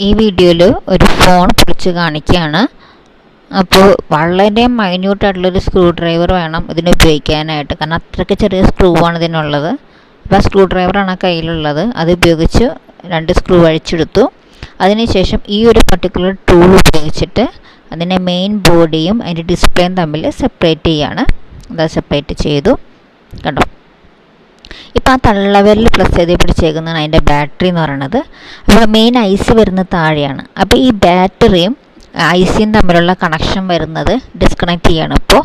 ഈ വീഡിയോയിൽ ഒരു ഫോൺ പൊളിച്ച് കാണിക്കുകയാണ്. അപ്പോൾ വളരെ മൈന്യൂട്ടായിട്ടുള്ളൊരു സ്ക്രൂ ഡ്രൈവർ വേണം ഇതിന് ഉപയോഗിക്കാനായിട്ട്, കാരണം അത്രയ്ക്ക് ചെറിയ സ്ക്രൂ ആണ് ഇതിനുള്ളത്. അപ്പോൾ ആ സ്ക്രൂ ഡ്രൈവറാണ് കയ്യിലുള്ളത്. അത് ഉപയോഗിച്ച് 2 സ്ക്രൂ അഴിച്ചെടുത്തു. അതിനുശേഷം ഈ ഒരു പർട്ടിക്കുലർ ടൂൾ ഉപയോഗിച്ചിട്ട് അതിൻ്റെ മെയിൻ ബോഡിയും അതിൻ്റെ ഡിസ്പ്ലേയും തമ്മിൽ സെപ്പറേറ്റ് ചെയ്യുകയാണ്. അത് സെപ്പറേറ്റ് ചെയ്തു, കണ്ടോ. ഇപ്പോൾ ആ തള്ളവിരൽ പ്ലസ് ചെയ്ത് പിടിച്ചേക്കുന്നതാണ് അതിൻ്റെ ബാറ്ററി എന്ന് പറയുന്നത്. അപ്പോൾ മെയിൻ ഐസി വരുന്നത് താഴെയാണ്. അപ്പോൾ ഈ ബാറ്ററിയും ഐസിയും തമ്മിലുള്ള കണക്ഷൻ വരുന്നത് ഡിസ്കണക്ട് ചെയ്യണം അപ്പോൾ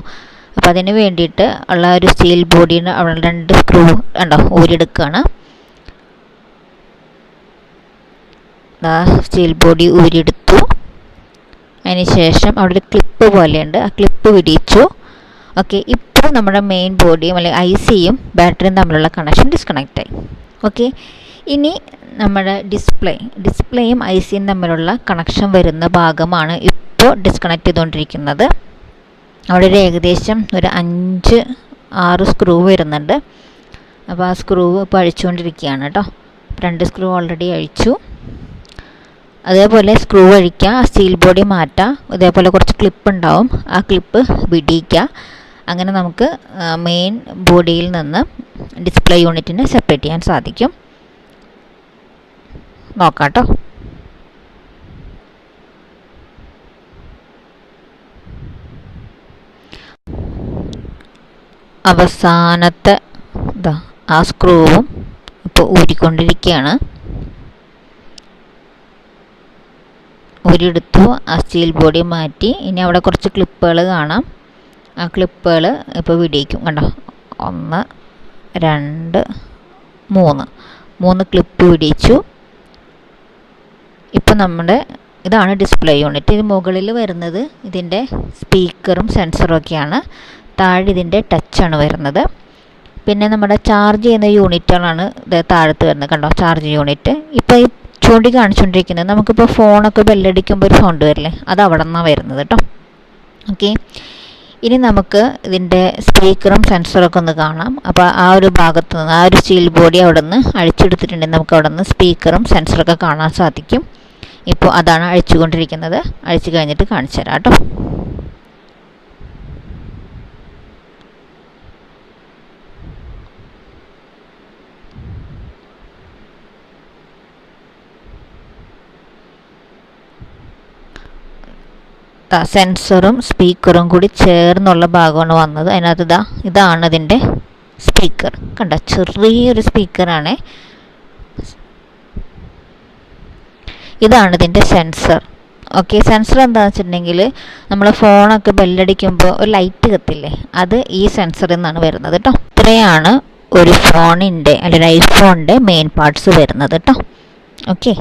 അതിന് വേണ്ടിയിട്ട് ഉള്ള ഒരു സ്റ്റീൽ ബോഡിയുടെ അവിടെ 2 സ്ക്രൂ ഉണ്ടോ ഊരിയെടുക്കുകയാണ്. Steel body ഊരിയെടുത്തു. അതിന് ശേഷം അവിടെ ഒരു ക്ലിപ്പ് പോലെയുണ്ട്, ആ ക്ലിപ്പ് വിടിയിച്ചു. ഓക്കെ, ഇപ്പോൾ നമ്മുടെ മെയിൻ ബോഡിയും അല്ലെങ്കിൽ ഐസിയും ബാറ്ററിയും തമ്മിലുള്ള കണക്ഷൻ ഡിസ്കണക്റ്റായി. ഓക്കെ, ഇനി നമ്മുടെ ഡിസ്പ്ലേയും ഐസിയും തമ്മിലുള്ള കണക്ഷൻ വരുന്ന ഭാഗമാണ് ഇപ്പോൾ ഡിസ്കണക്ട് ചെയ്തുകൊണ്ടിരിക്കുന്നത്. അവിടെ ഒരു ഏകദേശം ഒരു 5-6 സ്ക്രൂ വരുന്നുണ്ട്. അപ്പോൾ ആ സ്ക്രൂ ഇപ്പോൾ അഴിച്ചുകൊണ്ടിരിക്കുകയാണ് കേട്ടോ. 2 സ്ക്രൂ ഓൾറെഡി അഴിച്ചു. അതേപോലെ സ്ക്രൂ അഴിക്കുക, സ്റ്റീൽ ബോഡി മാറ്റുക. ഇതേപോലെ കുറച്ച് ക്ലിപ്പ് ഉണ്ടാവും, ആ ക്ലിപ്പ് വിടിയിക്കുക. അങ്ങനെ നമുക്ക് മെയിൻ ബോഡിയിൽ നിന്ന് ഡിസ്പ്ലേ യൂണിറ്റിനെ സെപ്പറേറ്റ് ചെയ്യാൻ സാധിക്കും. നോക്കാം കേട്ടോ. അവസാനത്തെ ആ സ്ക്രൂവും ഇപ്പോൾ ഊരിക്കൊണ്ടിരിക്കുകയാണ്. ഊരിയെടുത്തു, ആ സ്റ്റീൽ ബോഡി മാറ്റി. ഇനി അവിടെ കുറച്ച് ക്ലിപ്പുകൾ കാണാം, ആ ക്ലിപ്പുകൾ ഇപ്പോൾ വിടിയിക്കും, കണ്ടോ. 1 2 3 ക്ലിപ്പ് വിടിയിച്ചു. ഇപ്പോൾ നമ്മുടെ ഇതാണ് ഡിസ്പ്ലേ യൂണിറ്റ്. ഇത് മുകളിൽ വരുന്നത് ഇതിൻ്റെ സ്പീക്കറും സെൻസറും ഒക്കെയാണ്. താഴെ ഇതിൻ്റെ ടച്ചാണ് വരുന്നത്. പിന്നെ നമ്മുടെ ചാർജ് ചെയ്യുന്ന യൂണിറ്റുകളാണ് ഇത് താഴത്ത് വരുന്നത്, കണ്ടോ. ചാർജ് യൂണിറ്റ് ഇപ്പോൾ ഈ ചൂണ്ടി കാണിച്ചുകൊണ്ടിരിക്കുന്നത്. നമുക്കിപ്പോൾ ഫോണൊക്കെ ബെല്ലടിക്കുമ്പോൾ ഒരു സൗണ്ട് വരില്ലേ, അത് അവിടെ നിന്നാണ് വരുന്നത് കേട്ടോ. ഓക്കെ, ഇനി നമുക്ക് ഇതിൻ്റെ സ്പീക്കറും സെൻസറൊക്കെ ഒന്ന് കാണാം. അപ്പോൾ ആ ഒരു ഭാഗത്ത് നിന്ന് ആ ഒരു സ്റ്റീൽ ബോഡി അവിടെ നിന്ന് അഴിച്ചെടുത്തിട്ടുണ്ടെങ്കിൽ നമുക്ക് അവിടെ നിന്ന് സ്പീക്കറും സെൻസറൊക്കെ കാണാൻ സാധിക്കും. ഇപ്പോൾ അതാണ് അഴിച്ചുകൊണ്ടിരിക്കുന്നത്. അഴിച്ചു കഴിഞ്ഞിട്ട് കാണിച്ചു തരാം കേട്ടോ. സെൻസറും സ്പീക്കറും കൂടി ചേർന്നുള്ള ഭാഗമാണ് വന്നത്. അതിനകത്ത് ഇതാണ് ഇതിൻ്റെ സ്പീക്കർ, കണ്ടോ. ചെറിയൊരു സ്പീക്കറാണ്. ഇതാണ് ഇതിൻ്റെ സെൻസർ. ഓക്കെ, സെൻസർ എന്താണെന്ന് വെച്ചിട്ടുണ്ടെങ്കിൽ നമ്മൾ ഫോണൊക്കെ ബെല്ലടിക്കുമ്പോൾ ഒരു ലൈറ്റ് കത്തില്ലേ, അത് ഈ സെൻസറിൽ നിന്നാണ് വരുന്നത് കേട്ടോ. ഇത്രയാണ് ഒരു ഫോണിൻ്റെ അല്ലെങ്കിൽ ഐഫോണിൻ്റെ മെയിൻ പാർട്സ് വരുന്നത് കേട്ടോ. ഓക്കെ.